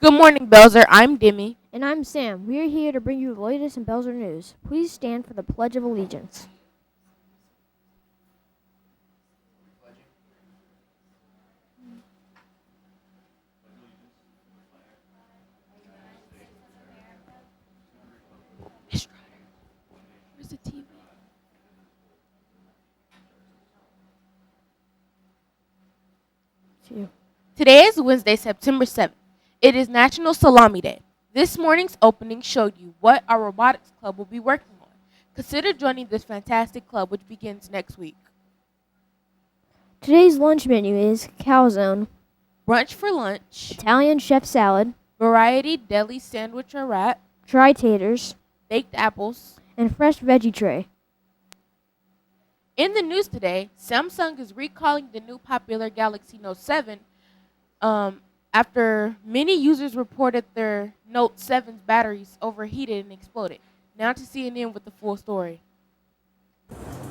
Good morning, Belzer. I'm Demi. And I'm Sam. We are here to bring you the latest in Belzer news. Please stand for the Pledge of Allegiance. Where's the TV? Today is Wednesday, September 7th. It is National Salami Day. This morning's opening showed you what our robotics club will be working on. Consider joining this fantastic club, which begins next week. Today's lunch menu is calzone, Brunch for lunch, Italian chef salad, variety deli sandwich or wrap, dry taters, baked apples. and fresh veggie tray. In the news today, Samsung is recalling the new popular Galaxy Note 7 after many users reported their Note 7's batteries overheated and exploded. Now to CNN with the full story.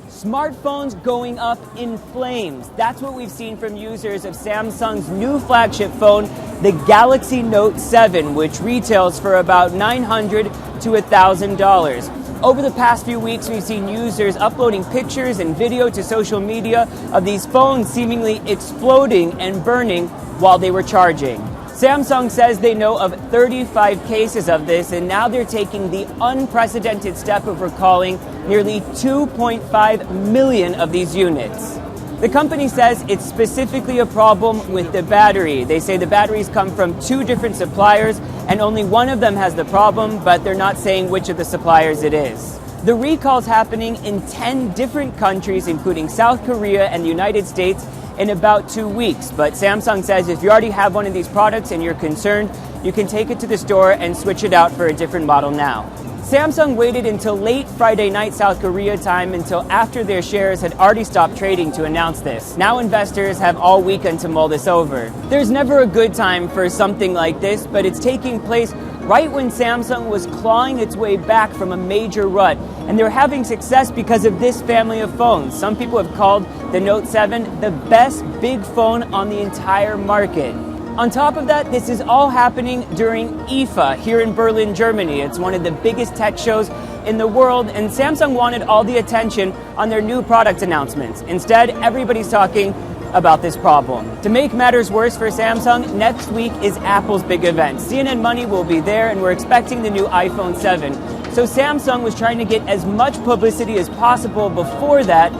Smartphones going up in flames. That's what we've seen from users of Samsung's new flagship phone, the Galaxy Note 7, which retails for about $900 to $1,000. Over the past few weeks, we've seen users uploading pictures and video to social media of these phones seemingly exploding and burning while they were charging. Samsung says they know of 35 cases of this, and now they're taking the unprecedented step of recalling nearly 2.5 million of these units. The company says it's specifically a problem with the battery. They say the batteries come from 2 different suppliers, and only one of them has the problem, but they're not saying which of the suppliers it is. The recall's happening in 10 different countries, including South Korea and the United States, in about 2 weeks. But Samsung says if you already have one of these products and you're concerned, you can take it to the store and switch it out for a different model now. Samsung waited until late Friday night South Korea time, until after their shares had already stopped trading, to announce this. Now investors have all weekend to mull this over. There's never a good time for something like this, but it's taking place right when Samsung was clawing its way back from a major rut. And they're having success because of this family of phones. Some people have called the Note 7 the best big phone on the entire market. On top of that, this is all happening during IFA here in Berlin, Germany. It's one of the biggest tech shows in the world, and Samsung wanted all the attention on their new product announcements. Instead, everybody's talking about this problem. To make matters worse for Samsung, next week is Apple's big event. CNN Money will be there, and we're expecting the new iPhone 7. So Samsung was trying to get as much publicity as possible before that,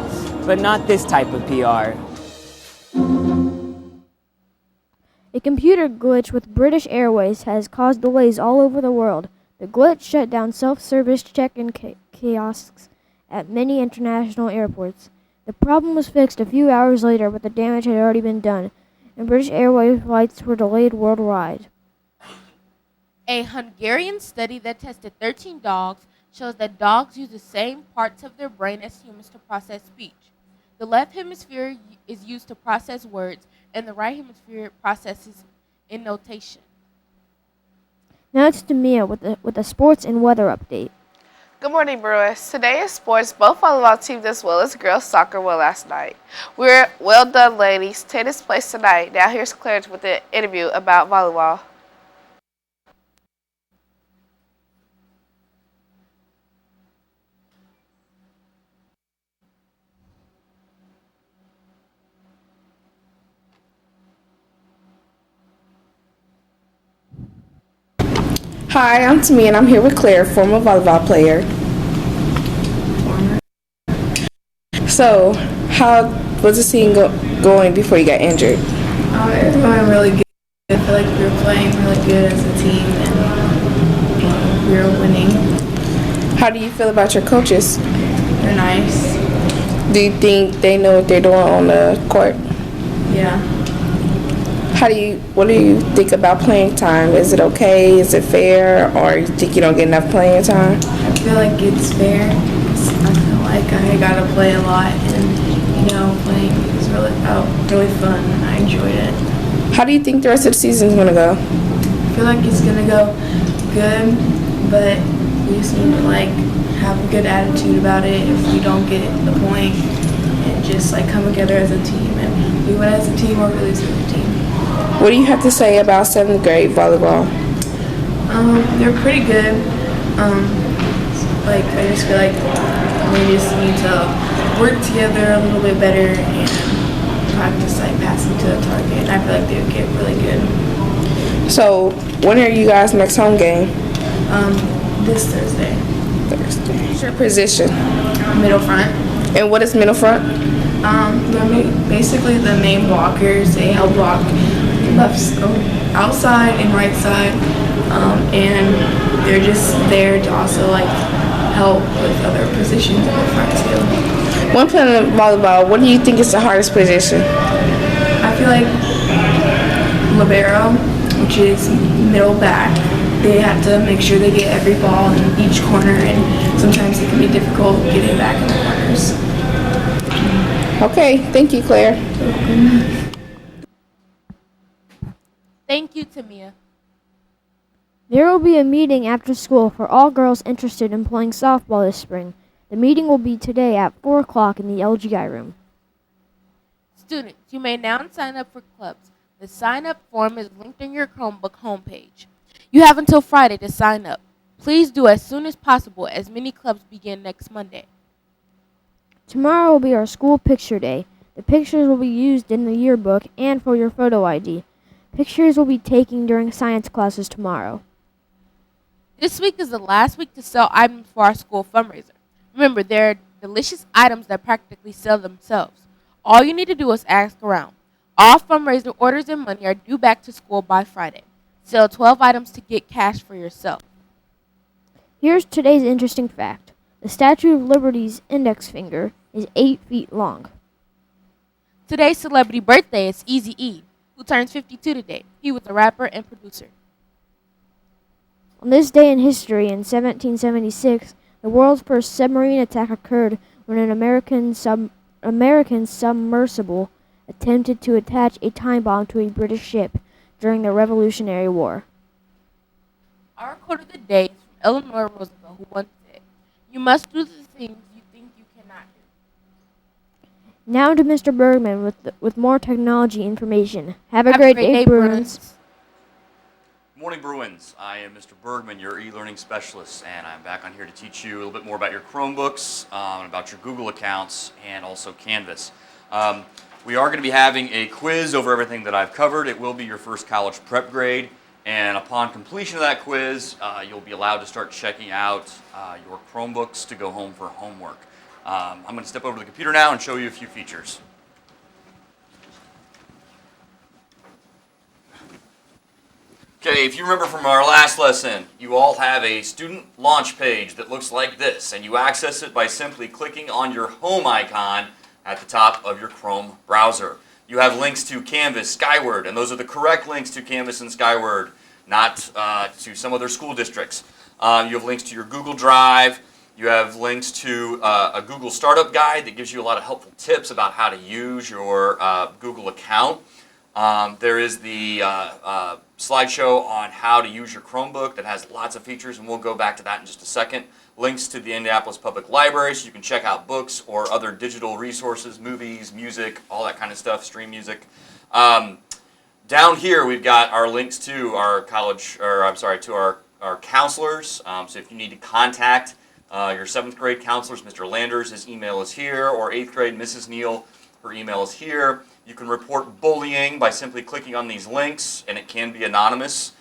but not this type of PR. A computer glitch with British Airways has caused delays all over the world. The glitch shut down self-service check-in kiosks at many international airports. The problem was fixed a few hours later, but the damage had already been done, and British Airways flights were delayed worldwide. A Hungarian study that tested 13 dogs shows that dogs use the same parts of their brain as humans to process speech. The left hemisphere is used to process words, and the right hemisphere processes in notation. Now it's to Mia with the sports and weather update. Good morning, Brewers. Today in sports, both volleyball teams as well as girls soccer won last night. Well done, ladies. Tennis plays tonight. Now here's Clarence with the interview about volleyball. Hi, I'm Tamia and I'm here with Claire, former volleyball player. So, how was the season going before you got injured? It was going really good. I feel like we were playing really good as a team and we were winning. How do you feel about your coaches? They're nice. Do you think they know what they're doing on the court? Yeah. What do you think about playing time? Is it okay? Is it fair? Or you think you don't get enough playing time? I feel like it's fair. I feel like I got to play a lot and, playing was really fun and I enjoyed it. How do you think the rest of the season is going to go? I feel like it's going to go good, but we just need to, have a good attitude about it if we don't get the point and just, come together as a team. And we win as a team or we lose as a team. What do you have to say about 7th grade volleyball? They're pretty good. Like I just feel like we just need to work together a little bit better and practice like passing to the target. And I feel like they would get really good. So, when are you guys' next home game? This Thursday. Thursday. What's your position? Middle front. And what is middle front? They're basically the main blockers. They help block outside and right side, and they're just there to also like help with other positions in the front too. When playing volleyball, what do you think is the hardest position? I feel like libero, which is middle back. They have to make sure they get every ball in each corner, and sometimes it can be difficult getting back in the corners. Okay, thank you, Claire. Thank you, Tamia. There will be a meeting after school for all girls interested in playing softball this spring. The meeting will be today at 4 o'clock in the LGI room. Students, you may now sign up for clubs. The sign-up form is linked in your Chromebook homepage. You have until Friday to sign up. Please do as soon as possible, as many clubs begin next Monday. Tomorrow will be our school picture day. The pictures will be used in the yearbook and for your photo ID. Pictures will be taken during science classes tomorrow. This week is the last week to sell items for our school fundraiser. Remember, there are delicious items that practically sell themselves. All you need to do is ask around. All fundraiser orders and money are due back to school by Friday. Sell 12 items to get cash for yourself. Here's today's interesting fact. The Statue of Liberty's index finger is 8 feet long. Today's celebrity birthday is Eazy-E, who turns 52 today. He was a rapper and producer. On this day in history, in 1776, the world's first submarine attack occurred when an American submersible attempted to attach a time bomb to a British ship during the Revolutionary War. Our quote of the day is from Eleanor Roosevelt, who once said, "You must do the things you think you cannot do." Now to Mr. Bergman with more technology information. Have a great day, Bruins. Good morning, Bruins. I am Mr. Bergman, your e-learning specialist, and I'm back on here to teach you a little bit more about your Chromebooks, about your Google accounts, and also Canvas. We are going to be having a quiz over everything that I've covered. It will be your first college prep grade, and upon completion of that quiz, you'll be allowed to start checking out your Chromebooks to go home for homework. I'm going to step over to the computer now and show you a few features. Okay, if you remember from our last lesson, you all have a student launch page that looks like this, and you access it by simply clicking on your home icon at the top of your Chrome browser. You have links to Canvas, Skyward, and those are the correct links to Canvas and Skyward, not to some other school districts. You have links to your Google Drive. You have links to a Google Startup Guide that gives you a lot of helpful tips about how to use your Google account. There is the slideshow on how to use your Chromebook that has lots of features, and we'll go back to that in just a second. Links to the Indianapolis Public Library so you can check out books or other digital resources, movies, music, all that kind of stuff, stream music. Down here we've got our links to our our counselors. So if you need to contact your 7th grade counselors, Mr. Landers, his email is here, or 8th grade, Mrs. Neal, her email is here. You can report bullying by simply clicking on these links, and it can be anonymous.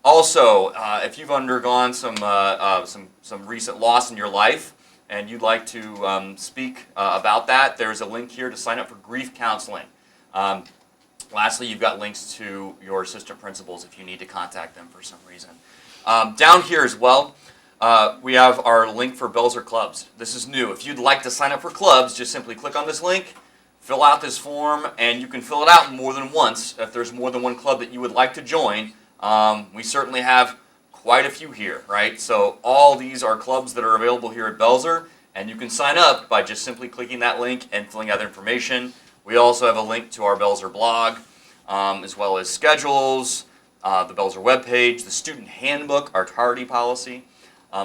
Also, if you've undergone some recent loss in your life and you'd like to speak about that, there's a link here to sign up for grief counseling. Lastly, you've got links to your assistant principals if you need to contact them for some reason. Down here as well, we have our link for Belzer Clubs. This is new. If you'd like to sign up for clubs, just simply click on this link, fill out this form, and you can fill it out more than once if there's more than one club that you would like to join. We certainly have quite a few here, right? So all these are clubs that are available here at Belzer, and you can sign up by just simply clicking that link and filling out information. We also have a link to our Belzer blog, as well as schedules, the Belzer webpage, the student handbook, our tardy policy.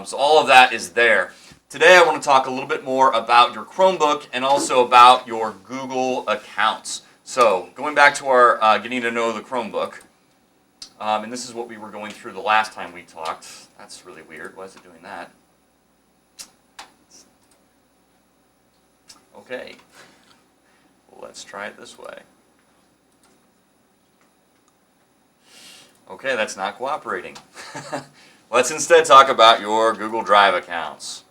So all of that is there. Today I want to talk a little bit more about your Chromebook and also about your Google accounts. So going back to our getting to know the Chromebook, And this is what we were going through the last time we talked. That's really weird. Why is it doing that? Okay. Well, let's try it this way. Okay, that's not cooperating. Let's instead talk about your Google Drive accounts.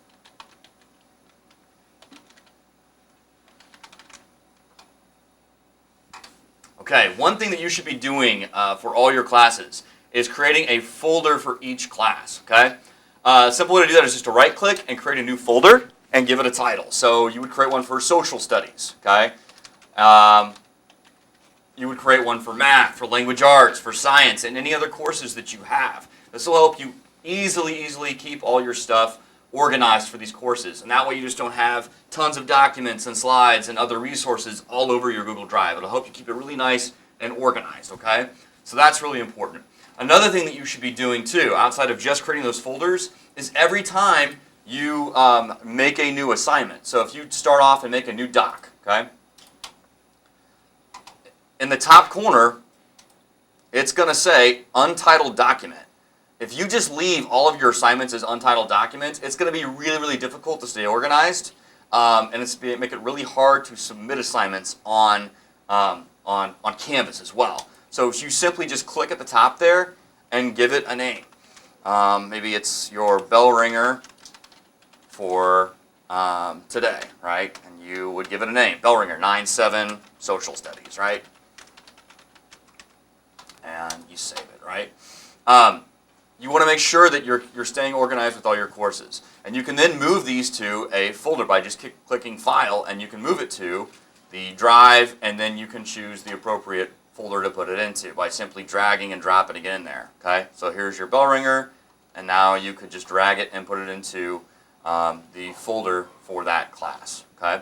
Okay, one thing that you should be doing for all your classes is creating a folder for each class, okay? A simple way to do that is just to right-click and create a new folder and give it a title. So you would create one for social studies, okay? You would create one for math, for language arts, for science, and any other courses that you have. This will help you easily keep all your stuff organized for these courses. And that way you just don't have tons of documents and slides and other resources all over your Google Drive. It'll help you keep it really nice and organized, okay? So that's really important. Another thing that you should be doing too, outside of just creating those folders, is every time you make a new assignment. So if you start off and make a new doc, okay? In the top corner, it's going to say untitled document. If you just leave all of your assignments as untitled documents, it's going to be really difficult to stay organized, and make it really hard to submit assignments on Canvas as well. So if you simply just click at the top there and give it a name. Maybe it's your bell ringer for today, right? And you would give it a name, bell ringer 9-7 social studies, right? And you save it, right? You want to make sure that you're staying organized with all your courses. And you can then move these to a folder by just clicking File, and you can move it to the Drive, and then you can choose the appropriate folder to put it into by simply dragging and dropping it in there. Okay, so here's your bell ringer, and now you could just drag it and put it into the folder for that class. Okay,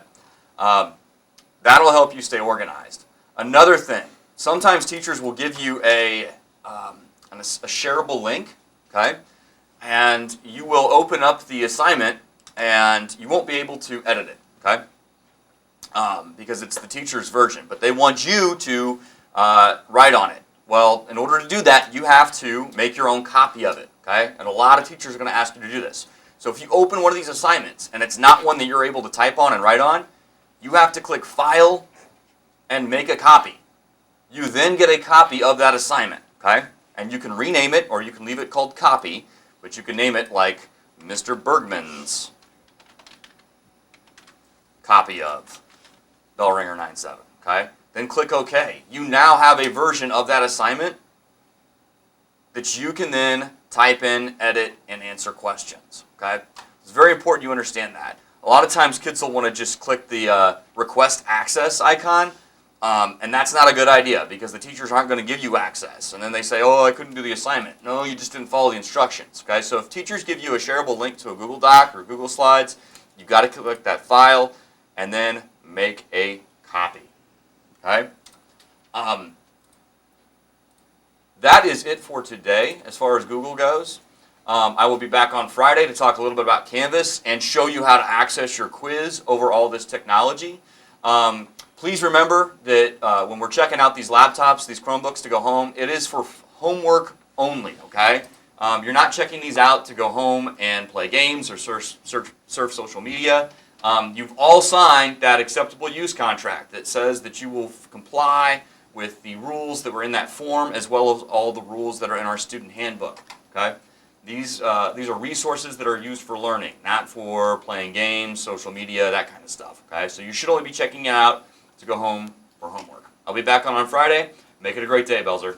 that'll help you stay organized. Another thing, sometimes teachers will give you a shareable link. Okay, and you will open up the assignment, and you won't be able to edit it. Okay, because it's the teacher's version, but they want you to write on it. Well, in order to do that, you have to make your own copy of it. Okay, and a lot of teachers are going to ask you to do this. So if you open one of these assignments and it's not one that you're able to type on and write on, you have to click File and make a copy. You then get a copy of that assignment. Okay. And you can rename it, or you can leave it called copy, but you can name it like Mr. Bergman's copy of bell ringer 9-7, okay? Then click OK. You now have a version of that assignment that you can then type in, edit, and answer questions, okay? It's very important you understand that. A lot of times kids will want to just click the request access icon, and that's not a good idea because the teachers aren't going to give you access. And then they say, oh, I couldn't do the assignment. No, you just didn't follow the instructions. Okay, so if teachers give you a shareable link to a Google Doc or Google Slides, you've got to click that file and then make a copy. Okay? That is it for today as far as Google goes. I will be back on Friday to talk a little bit about Canvas and show you how to access your quiz over all this technology. Please remember that when we're checking out these laptops, these Chromebooks to go home, it is for homework only, okay? You're not checking these out to go home and play games or surf social media. You've all signed that acceptable use contract that says that you will comply with the rules that were in that form as well as all the rules that are in our student handbook, okay? These are resources that are used for learning, not for playing games, social media, that kind of stuff, okay? So you should only be checking it out to go home for homework. I'll be back on Friday. Make it a great day, Belzer.